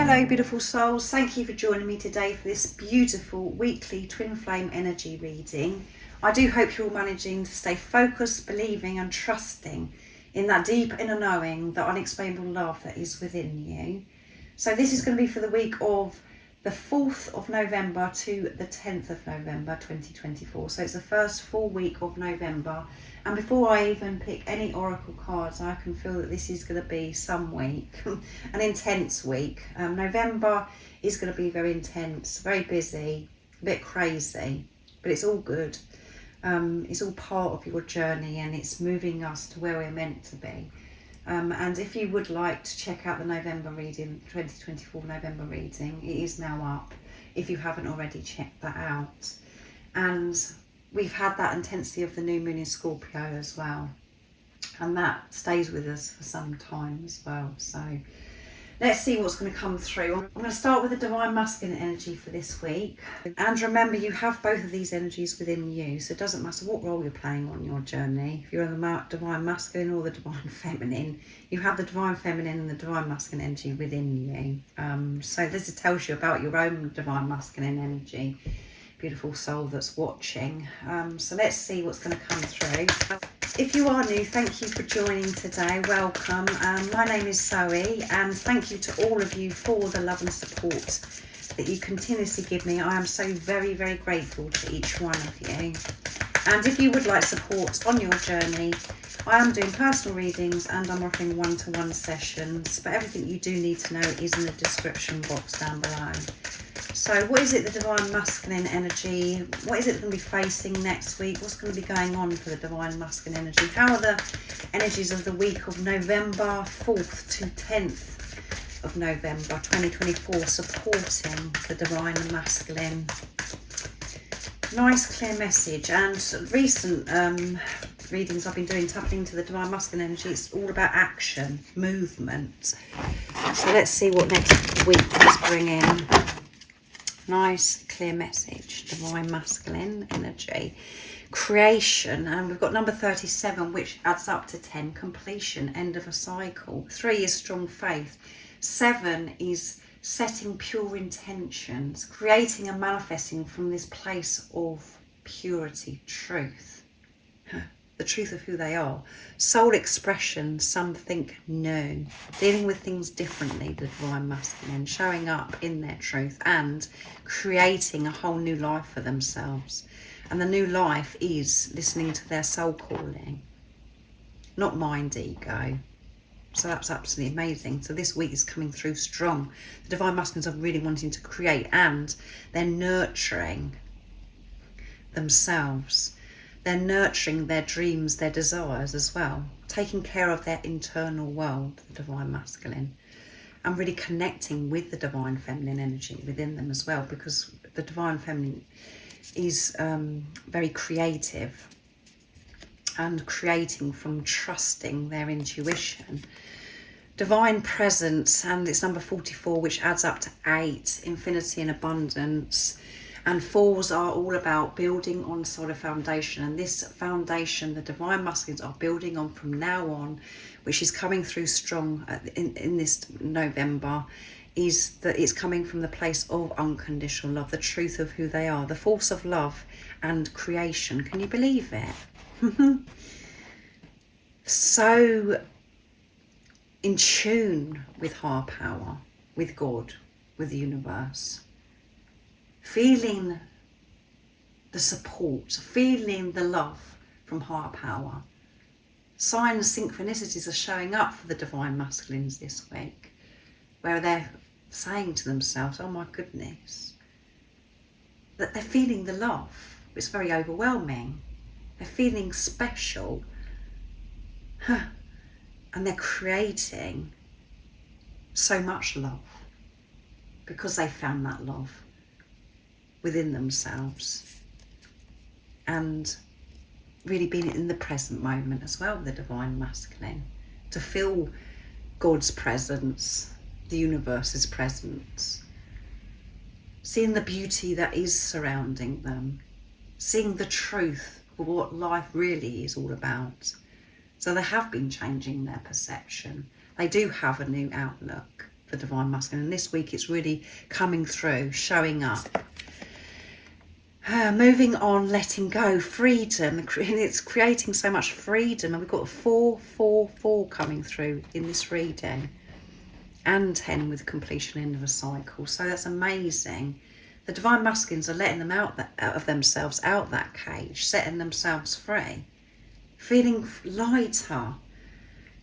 Hello beautiful souls, thank you for joining me today for this beautiful weekly twin flame energy reading. I do hope you're all managing to stay focused, believing and trusting in that deep inner knowing, the unexplainable love that is within you. So this is going to be for the week of the 4th of November to the 10th of November 2024. So it's the first full week of November. And before I even pick any oracle cards, I can feel that this is going to be some week, an intense week. November is going to be very intense, very busy, a bit crazy, but it's all good. It's all part of your journey and it's moving us to where we're meant to be. And if you would like to check out the November reading, 2024 November reading, it is now up if you haven't already checked that out. And we've had that intensity of the new moon in Scorpio as well, and that stays with us for some time as well. So let's see what's going to come through. I'm going to start with the divine masculine energy for this week. And remember, you have both of these energies within you, so it doesn't matter what role you're playing on your journey. If you're the divine masculine or the divine feminine, you have the divine feminine and the divine masculine energy within you. So this tells you about your own divine masculine energy, beautiful soul that's watching. So let's see what's going to come through. If you are new, thank you for joining today. Welcome. My name is Zoe, and thank you to all of you for the love and support that you continuously give me. I am so very, very grateful to each one of you. And if you would like support on your journey, I am doing personal readings and I'm offering one-to-one sessions, but everything you do need to know is in the description box down below. So what is it, the divine masculine energy? What is it going to be facing next week? What's going to be going on for the divine masculine energy? How are the energies of the week of November 4th to 10th of November 2024 supporting the divine and masculine? Nice clear message. And recent readings I've been doing tapping into the divine masculine energy, it's all about action, movement. So let's see what next week is bringing. Nice clear message, divine masculine energy, creation, and we've got number 37, which adds up to 10, completion, end of a cycle. 3 is strong faith. 7 is setting pure intentions, creating and manifesting from this place of purity, truth, the truth of who they are. Soul expression, something new, dealing with things differently, the divine masculine, showing up in their truth and creating a whole new life for themselves. And the new life is listening to their soul calling, not mind ego. So that's absolutely amazing. So this week is coming through strong. The divine masculines are really wanting to create, and they're nurturing themselves. They're nurturing their dreams, their desires as well, taking care of their internal world, the divine masculine, and really connecting with the divine feminine energy within them as well, because the divine feminine is very creative and creating from trusting their intuition. Divine presence, and it's number 44, which adds up to 8, infinity and abundance. And 4s are all about building on solid foundation. And this foundation, the divine masculines are building on from now on, which is coming through strong in this November, is that it's coming from the place of unconditional love, the truth of who they are, the force of love and creation. Can you believe it? So in tune with higher power, with God, with the universe. Feeling the support, feeling the love from higher power. Signs, synchronicities are showing up for the divine masculines this week, where they're saying to themselves, oh my goodness, that they're feeling the love. It's very overwhelming. They're feeling special. And they're creating so much love because they found that love within themselves, and really being in the present moment as well, the divine masculine, to feel God's presence, the universe's presence, seeing the beauty that is surrounding them, seeing the truth of what life really is all about. So they have been changing their perception. They do have a new outlook. the divine masculine. And this week it's really coming through, showing up. Moving on, letting go, freedom. It's creating so much freedom. And we've got 4, 4, 4 coming through in this reading. And 10 with completion end of a cycle. So that's amazing. The divine masculines are letting them out of themselves, out that cage, setting themselves free. Feeling lighter.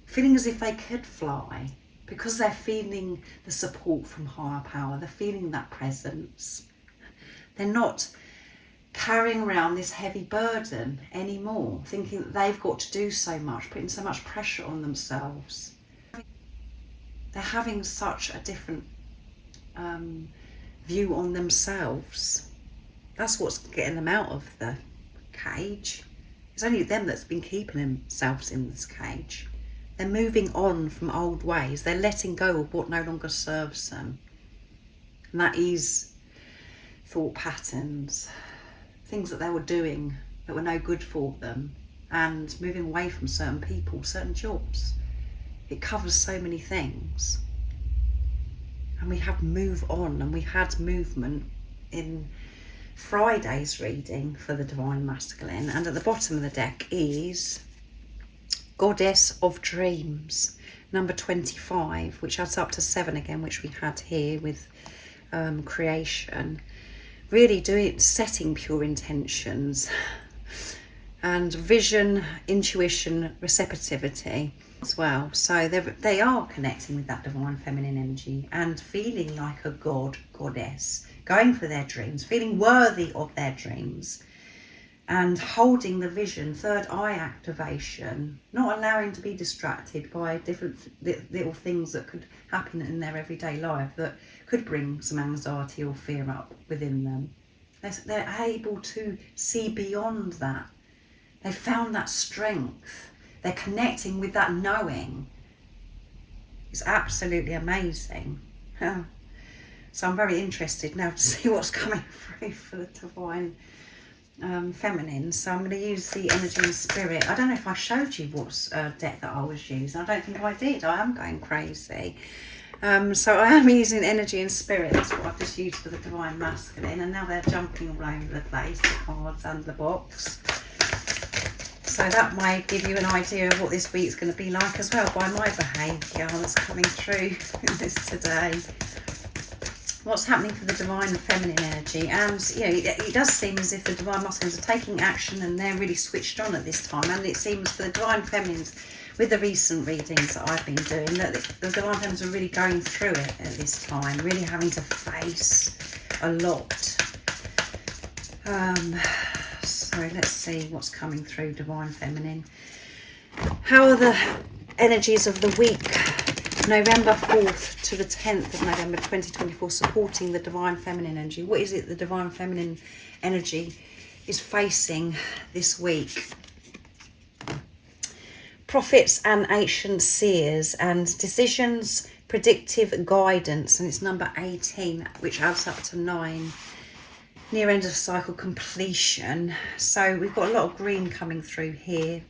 Feeling as if they could fly. Because they're feeling the support from higher power. They're feeling that presence. They're not carrying around this heavy burden anymore, thinking that they've got to do so much, putting so much pressure on themselves. They're having such a different view on themselves. That's what's getting them out of the cage. It's only them that's been keeping themselves in this cage. They're moving on from old ways. They're letting go of what no longer serves them. And that is thought patterns, things that they were doing that were no good for them, and moving away from certain people, certain jobs. It covers so many things. And we have move on, and we had movement in Friday's reading for the divine masculine. And at the bottom of the deck is Goddess of Dreams, number 25, which adds up to 7 again, which we had here with creation. Really setting pure intentions and vision, intuition, receptivity as well. So they are connecting with that divine feminine energy and feeling like a goddess, going for their dreams, feeling worthy of their dreams, and holding the vision, third eye activation, not allowing to be distracted by different little things that could happen in their everyday life that could bring some anxiety or fear up within them. They're able to see beyond that. They've found that strength. They're connecting with that knowing. It's absolutely amazing. So I'm very interested now to see what's coming through for the divine feminine. So I'm going to use the energy and spirit. I don't know if I showed you what deck that I was using. I don't think I did. I am going crazy. So I am using energy and spirit. That's what I've just used for the divine masculine. And now they're jumping all over the place, the cards and the box. So that might give you an idea of what this week's going to be like as well by my behaviour that's coming through in this today. What's happening for the divine feminine energy? And you know, it does seem as if the divine masculines are taking action and they're really switched on at this time. And it seems for the divine feminines, with the recent readings that I've been doing, that the divine feminines are really going through it at this time, really having to face a lot. So let's see what's coming through divine feminine. How are the energies of the week, November 4th to the 10th of November 2024, supporting the divine feminine energy? What is it the divine feminine energy is facing this week? Prophets and ancient seers and decisions, predictive guidance, and it's number 18, which adds up to 9. Near end of cycle completion. So we've got a lot of green coming through here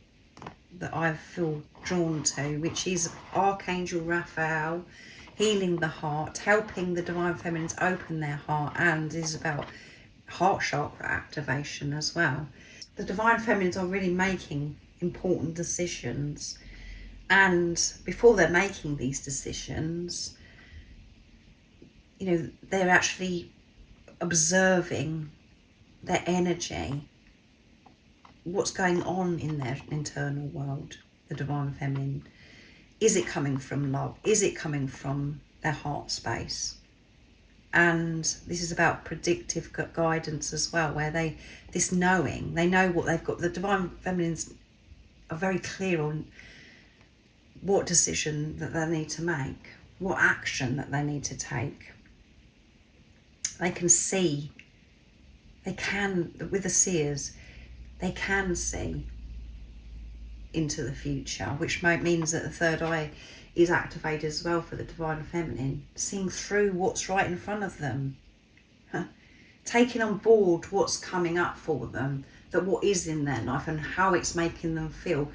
that I feel drawn to, which is Archangel Raphael, healing the heart, helping the divine feminines open their heart, and is about heart chakra activation as well. The divine feminines are really making important decisions, and before they're making these decisions, you know, they're actually observing their energy, what's going on in their internal world, the divine feminine. Is it coming from love? Is it coming from their heart space? And this is about predictive guidance as well, where this knowing, they know what they've got. The divine feminines are very clear on what decision that they need to make, what action that they need to take. They can see, they can, with the seers, they can see into the future, which means that the third eye is activated as well for the divine feminine, seeing through what's right in front of them, taking on board what's coming up for them, that what is in their life and how it's making them feel,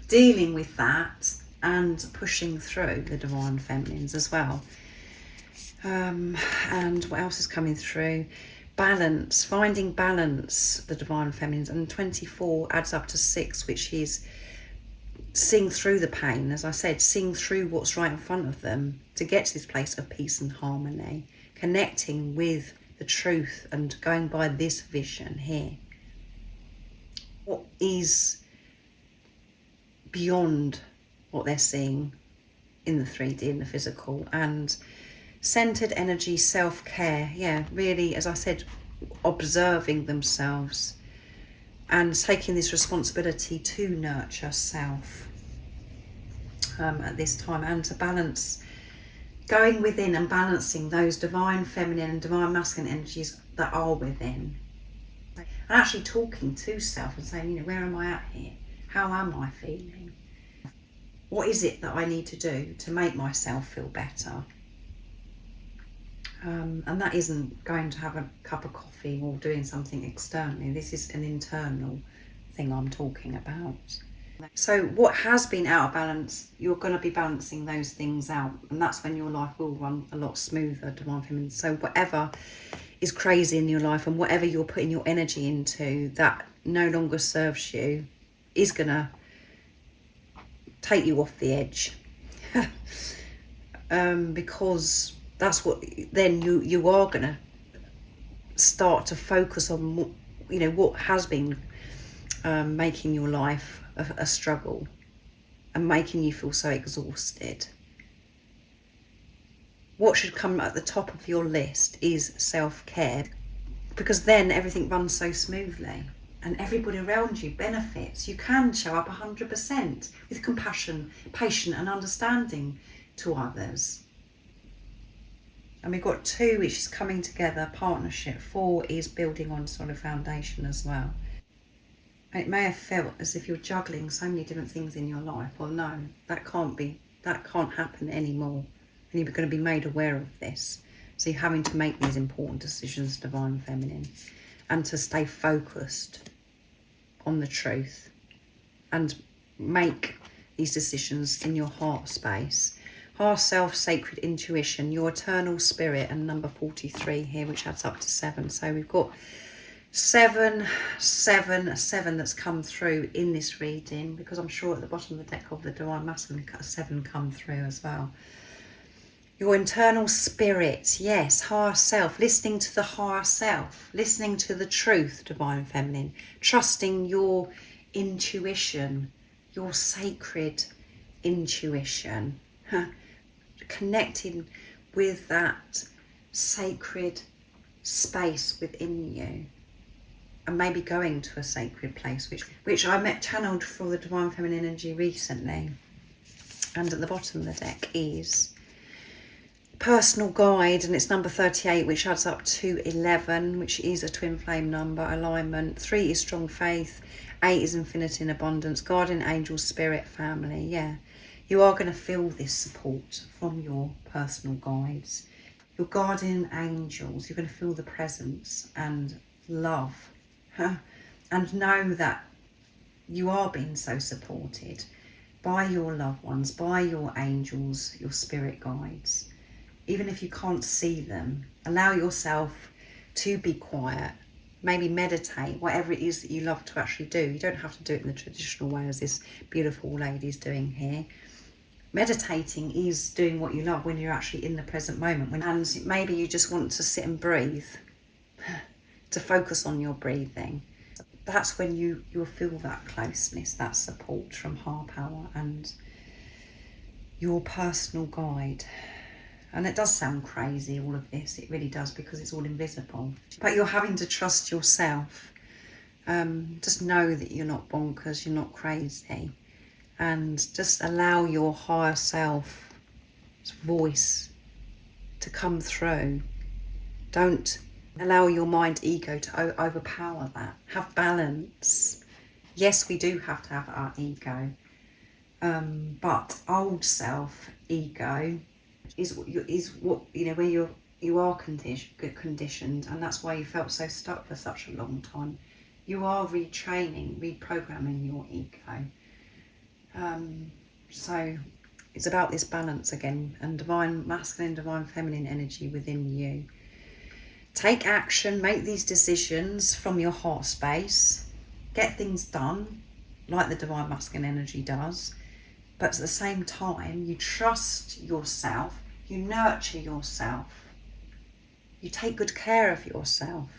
dealing with that and pushing through the divine feminines as well. And what else is coming through? Balance, finding balance, the divine feminine. And 24 adds up to 6, which is seeing through the pain, as I said, seeing through what's right in front of them to get to this place of peace and harmony, connecting with the truth and going by this vision here. What is beyond what they're seeing in the 3D, in the physical, and centered energy, self-care. Yeah, really, as I said, observing themselves and taking this responsibility to nurture self at this time, and to balance, going within and balancing those divine feminine and divine masculine energies that are within, and actually talking to self and saying, you know, where am I at here? How am I feeling? What is it that I need to do to make myself feel better? And that isn't going to have a cup of coffee or doing something externally. This is an internal thing I'm talking about. So what has been out of balance, you're going to be balancing those things out, and that's when your life will run a lot smoother, divine feminine. So whatever is crazy in your life and whatever you're putting your energy into that no longer serves you is going to take you off the edge. Because that's what, then you are going to start to focus on, you know, what has been making your life a struggle and making you feel so exhausted. What should come at the top of your list is self-care, because then everything runs so smoothly and everybody around you benefits. You can show up 100% with compassion, patience and understanding to others. And we've got 2, which is coming together, partnership. 4 is building on solid foundation as well. And it may have felt as if you're juggling so many different things in your life. Well, no, that can't happen anymore. And you're going to be made aware of this. So you're having to make these important decisions, divine feminine, and to stay focused on the truth and make these decisions in your heart space. Heart, self, sacred intuition, your eternal spirit, and number 43 here, which adds up to 7. So we've got 7, 7, 7 that's come through in this reading, because I'm sure at the bottom of the deck of the divine masculine, 7 come through as well. Your internal spirit, yes, higher self, listening to the higher self, listening to the truth, divine feminine, trusting your intuition, your sacred intuition, connecting with that sacred space within you, and maybe going to a sacred place, which I met channeled for the divine feminine energy recently. And at the bottom of the deck is personal guide, and it's number 38, which adds up to 11, which is a twin flame number, alignment. 3 is strong faith, 8 is infinity and abundance, guardian angel, spirit, family. Yeah, you are going to feel this support from your personal guides, your guardian angels. You're going to feel the presence and love, and know that you are being so supported by your loved ones, by your angels, your spirit guides. Even if you can't see them, allow yourself to be quiet, maybe meditate, whatever it is that you love to actually do. You don't have to do it in the traditional way as this beautiful lady is doing here. Meditating is doing what you love when you're actually in the present moment. And maybe you just want to sit and breathe, to focus on your breathing. That's when you'll feel that closeness, that support from higher power and your personal guide. And it does sound crazy, all of this. It really does, because it's all invisible. But you're having to trust yourself. Just know that you're not bonkers, you're not crazy. And just allow your higher self's voice to come through. Don't allow your mind ego to overpower that. Have balance. Yes, we do have to have our ego. But old self, ego, is what you know, where you are conditioned, and that's why you felt so stuck for such a long time. You are retraining, reprogramming your ego. So It's about this balance again, and divine masculine, divine feminine energy within you. Take action, make these decisions from your heart space, get things done like the divine masculine energy does, but at the same time you trust yourself, you nurture yourself, you take good care of yourself.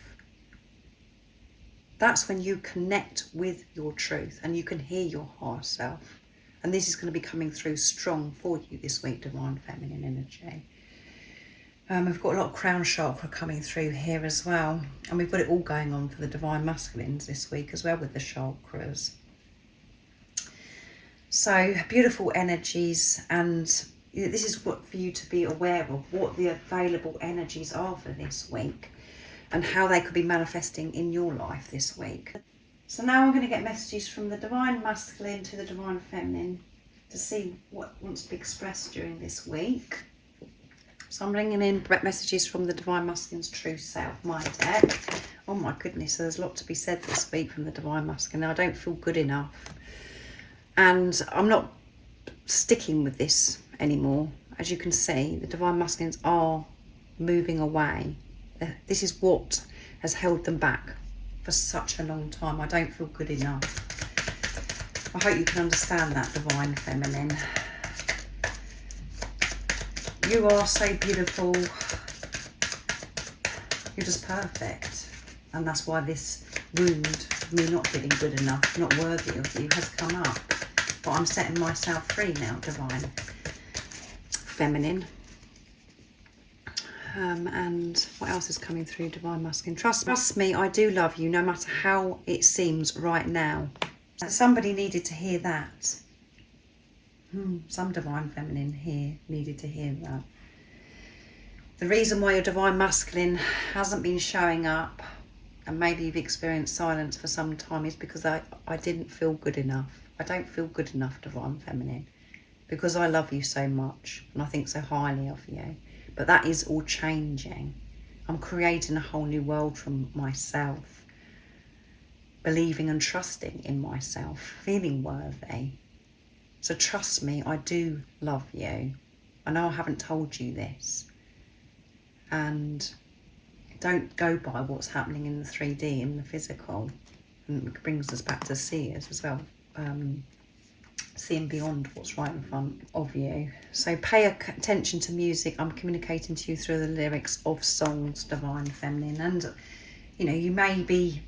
That's when you connect with your truth and you can hear your higher self. And this is going to be coming through strong for you this week, divine feminine energy. We've got a lot of crown chakra coming through here as well. And we've got it all going on for the divine masculines this week as well with the chakras. So beautiful energies, and this is what for you to be aware of, what the available energies are for this week and how they could be manifesting in your life this week. So now I'm going to get messages from the divine masculine to the divine feminine to see what wants to be expressed during this week. So I'm bringing in messages from the divine masculine's true self, my deck. Oh my goodness, so there's a lot to be said this week from the divine masculine. I don't feel good enough. And I'm not sticking with this anymore. As you can see, the divine masculines are moving away. This is what has held them back for such a long time. I don't feel good enough. I hope you can understand that, divine feminine. You are so beautiful. You're just perfect. And that's why this wound of me not feeling good enough, not worthy of you, has come up. But I'm setting myself free now, divine feminine. And what else is coming through, divine masculine? Trust me, I do love you, no matter how it seems right now. Somebody needed to hear that. Some divine feminine here needed to hear that. The reason why your divine masculine hasn't been showing up, and maybe you've experienced silence for some time, is because I didn't feel good enough. I don't feel good enough, divine feminine, because I love you so much and I think so highly of you. But that is all changing. I'm creating a whole new world from myself, believing and trusting in myself, feeling worthy. So trust me, I do love you. I know I haven't told you this. And don't go by what's happening in the 3D, in the physical. And it brings us back to seers as well. Seeing beyond what's right in front of you. So pay attention to music. I'm communicating to you through the lyrics of songs, divine feminine. And, you know, you may be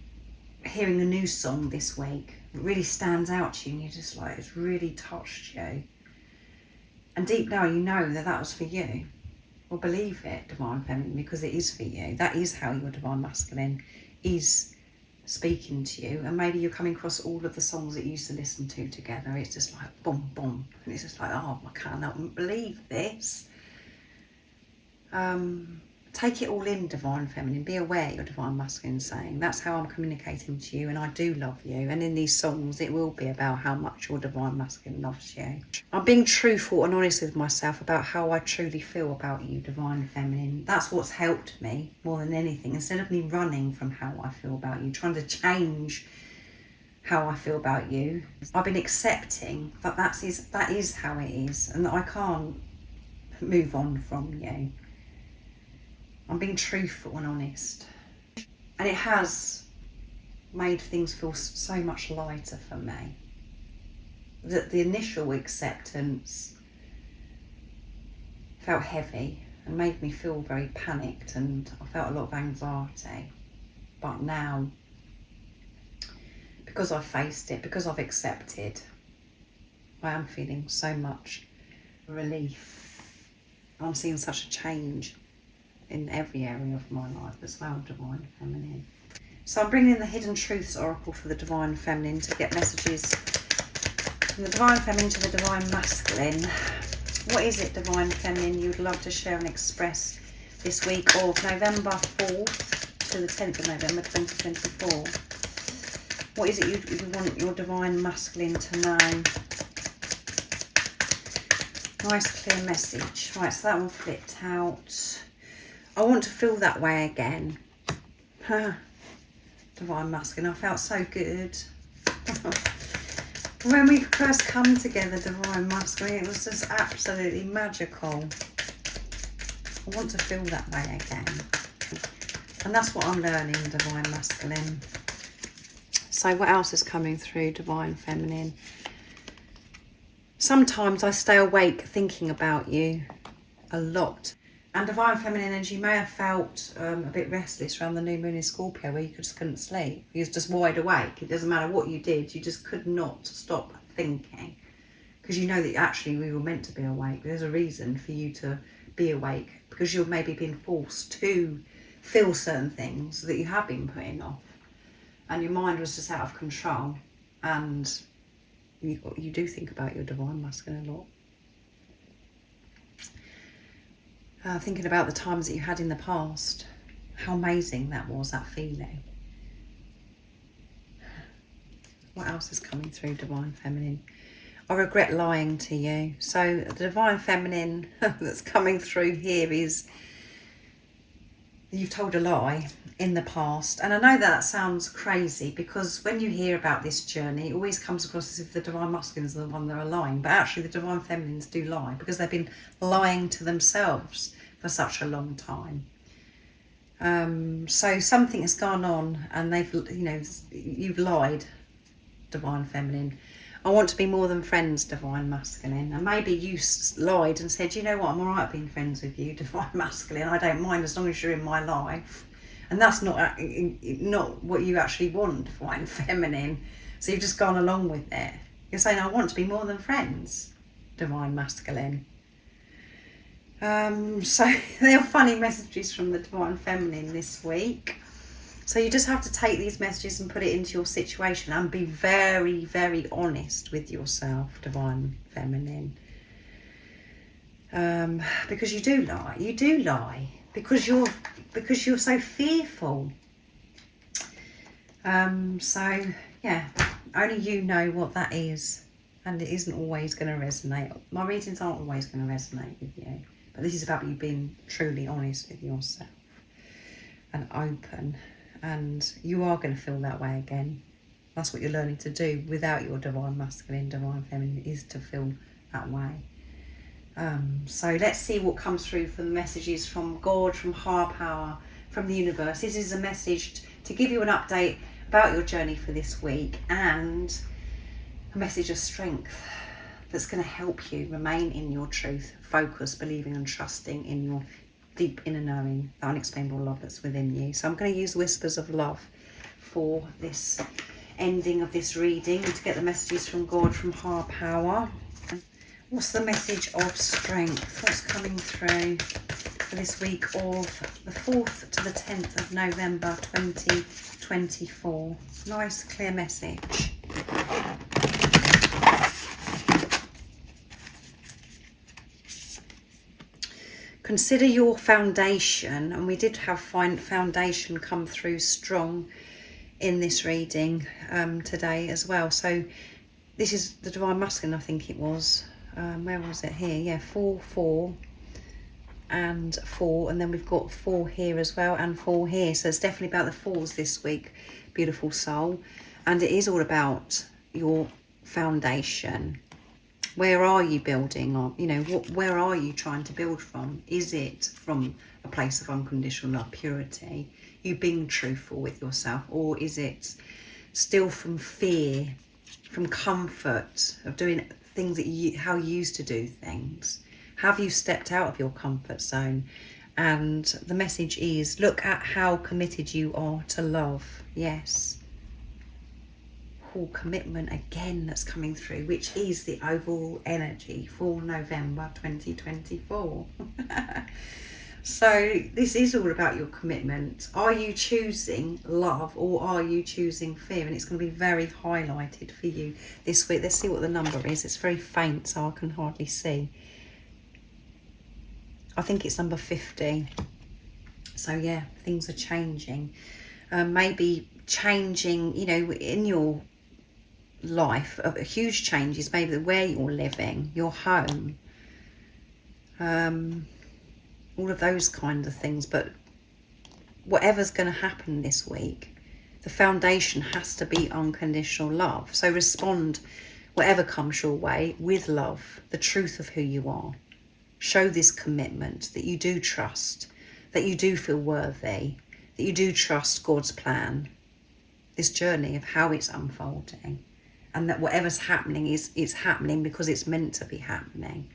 hearing a new song this week. It really stands out to you and you're just like, it's really touched you. And deep down you know that that was for you. Well, believe it, divine feminine, because it is for you. That is how your divine masculine is speaking to you. And maybe you're coming across all of the songs that you used to listen to together. It's just like boom, boom. And it's just like, oh, I can't believe this. Take it all in, divine feminine. Be aware your divine masculine is saying. That's how I'm communicating to you, and I do love you. And in these songs, it will be about how much your divine masculine loves you. I'm being truthful and honest with myself about how I truly feel about you, divine feminine. That's what's helped me more than anything. Instead of me running from how I feel about you, trying to change how I feel about you, I've been accepting that that is how it is, and that I can't move on from you. I'm being truthful and honest. And it has made things feel so much lighter for me. That the initial acceptance felt heavy and made me feel very panicked, and I felt a lot of anxiety. But now, because I've faced it, because I've accepted, I am feeling so much relief. I'm seeing such a change in every area of my life as well, divine feminine. So I'm bringing in the Hidden Truths Oracle for the divine feminine to get messages from the divine feminine to the divine masculine. What is it, divine feminine, you would love to share and express this week of November 4th to the 10th of November 2024? What is it you want your divine masculine to know? Nice clear message. Right, so that one flipped out. I want to feel that way again. Divine masculine, I felt so good. When we first come together, Divine Masculine, it was just absolutely magical. I want to feel that way again. And that's what I'm learning, Divine Masculine. So what else is coming through, Divine Feminine? Sometimes I stay awake thinking about you a lot. And Divine Feminine energy, you may have felt a bit restless around the new moon in Scorpio, where you just couldn't sleep. You was just wide awake. It doesn't matter what you did, you just could not stop thinking. Because you know that actually we were meant to be awake. There's a reason for you to be awake, because you've maybe been forced to feel certain things that you have been putting off. And your mind was just out of control. And you do think about your Divine Masculine a lot. Thinking about the times that you had in the past, how amazing that was, that feeling. What else is coming through, Divine Feminine? I regret lying to you. So the Divine Feminine that's coming through here is you've told a lie in the past. And I know that sounds crazy, because when you hear about this journey, it always comes across as if the Divine Masculines are the one that are lying. But actually the Divine Feminines do lie, because they've been lying to themselves for such a long time. So something has gone on and you've lied, Divine Feminine. I want to be more than friends, Divine Masculine. And maybe you lied and said, you know what, I'm all right being friends with you, Divine Masculine. I don't mind as long as you're in my life. And that's not what you actually want, Divine Feminine. So you've just gone along with it. You're saying, I want to be more than friends, Divine Masculine. So they are funny messages from the Divine Feminine this week. So you just have to take these messages and put it into your situation and be very, very honest with yourself, Divine Feminine. Because you do lie. You do lie because you're so fearful. So yeah, only you know what that is, and it isn't always going to resonate. My readings aren't always going to resonate with you, but this is about you being truly honest with yourself and open. And you are going to feel that way again. That's what you're learning to do without your Divine Masculine, Divine Feminine, is to feel that way. So let's see what comes through from the messages from God, from higher power, from the universe. This is a message to give you an update about your journey for this week, and a message of strength that's going to help you remain in your truth, focus, believing and trusting in your deep inner knowing, the unexplainable love that's within you. So I'm going to use whispers of love for this ending of this reading, and to get the messages from God, from higher power. What's the message of strength? What's coming through for this week of the 4th to the 10th of November 2024? Nice clear message. Consider your foundation, and we did have foundation come through strong in this reading today as well. So this is the Divine Masculine, I think it was. Where was it? Here, yeah, 4, 4 and 4, and then we've got 4 here as well and 4 here. So it's definitely about the 4s this week, beautiful soul. And it is all about your foundation. Where are you building on? Where are you trying to build from? Is it from a place of unconditional love, purity, you being truthful with yourself? Or is it still from fear, from comfort of doing things how you used to do things? Have you stepped out of your comfort zone? And the message is, look at how committed you are to love. Yes. Commitment again that's coming through, which is the overall energy for November 2024. So this is all about your commitment. Are you choosing love or are you choosing fear? And it's going to be very highlighted for you this week. Let's see what the number is. It's very faint, so I can hardly see. I think it's number 50. So yeah, things are changing. Maybe changing, in your life, huge changes, maybe where you're living, your home, all of those kind of things. But whatever's going to happen this week, the foundation has to be unconditional love. So respond whatever comes your way, with love, the truth of who you are. Show this commitment that you do trust, that you do feel worthy, that you do trust God's plan, this journey of how it's unfolding, and that whatever's happening it's happening because it's meant to be happening.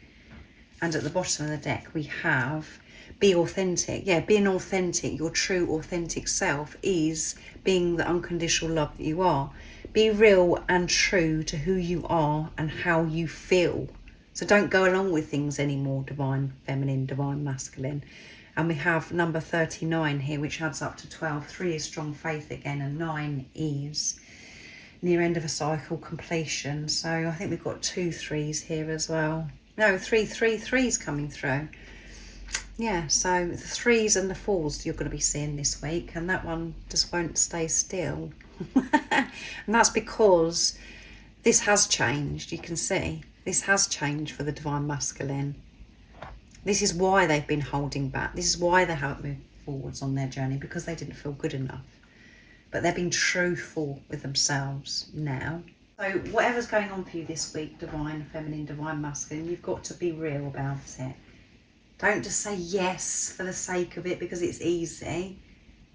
And at the bottom of the deck we have be authentic. Yeah, being authentic, your true authentic self is being the unconditional love that you are. Be real and true to who you are and how you feel. So don't go along with things anymore, divine feminine, divine masculine. And we have number 39 here, which adds up to 12. 3 is strong faith again, and 9 is near end of a cycle, completion. So I think we've got 2 3s here as well. No, 3 3s coming through. Yeah, so the 3s and the 4s you're going to be seeing this week, and that one just won't stay still. And that's because this has changed. You can see this has changed for the divine masculine. This is why they've been holding back. This is why they haven't moved forwards on their journey, because they didn't feel good enough. But they're being truthful with themselves now. So whatever's going on for you this week, divine feminine, divine masculine, you've got to be real about it. Don't just say yes for the sake of it because it's easy.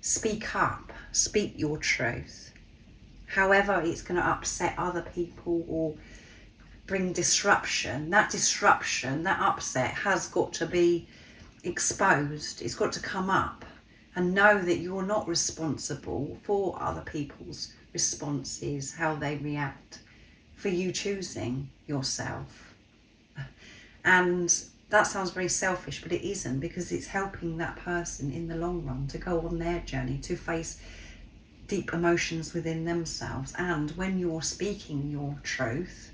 Speak up. Speak your truth. However it's going to upset other people or bring disruption, that upset has got to be exposed. It's got to come up, and know that you're not responsible for other people's responses, how they react, for you choosing yourself. And that sounds very selfish, but it isn't, because it's helping that person in the long run to go on their journey, to face deep emotions within themselves. And when you're speaking your truth,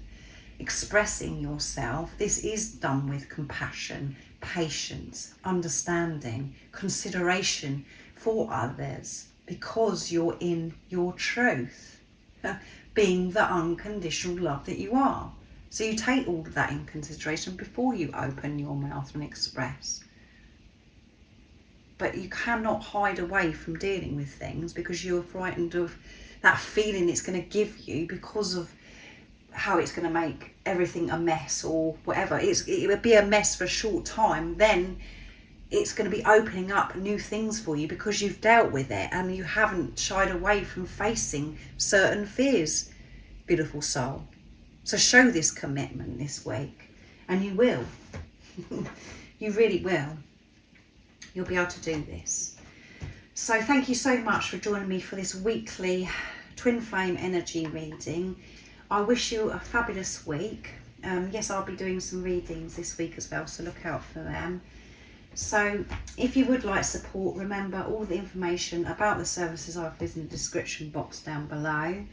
expressing yourself, this is done with compassion, patience, understanding, consideration for others, because you're in your truth, being the unconditional love that you are. So you take all of that in consideration before you open your mouth and express. But you cannot hide away from dealing with things because you're frightened of that feeling it's going to give you, because of how it's going to make everything a mess or whatever. It would be a mess for a short time, then it's going to be opening up new things for you because you've dealt with it and you haven't shied away from facing certain fears, beautiful soul. So show this commitment this week, and you will. You really will. You'll be able to do this. So thank you so much for joining me for this weekly twin flame energy reading. I wish you a fabulous week. Yes, I'll be doing some readings this week as well, so look out for them. So if you would like support, remember all the information about the services I've put in the description box down below.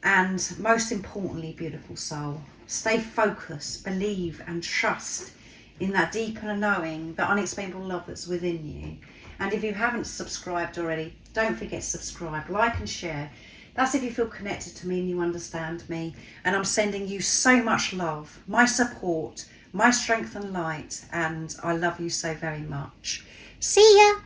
And most importantly, beautiful soul, stay focused, believe and trust in that deeper knowing, the unexplainable love that's within you. And if you haven't subscribed already, don't forget to subscribe, like and share. That's if you feel connected to me and you understand me. And I'm sending you so much love, my support, my strength and light. And I love you so very much. See ya!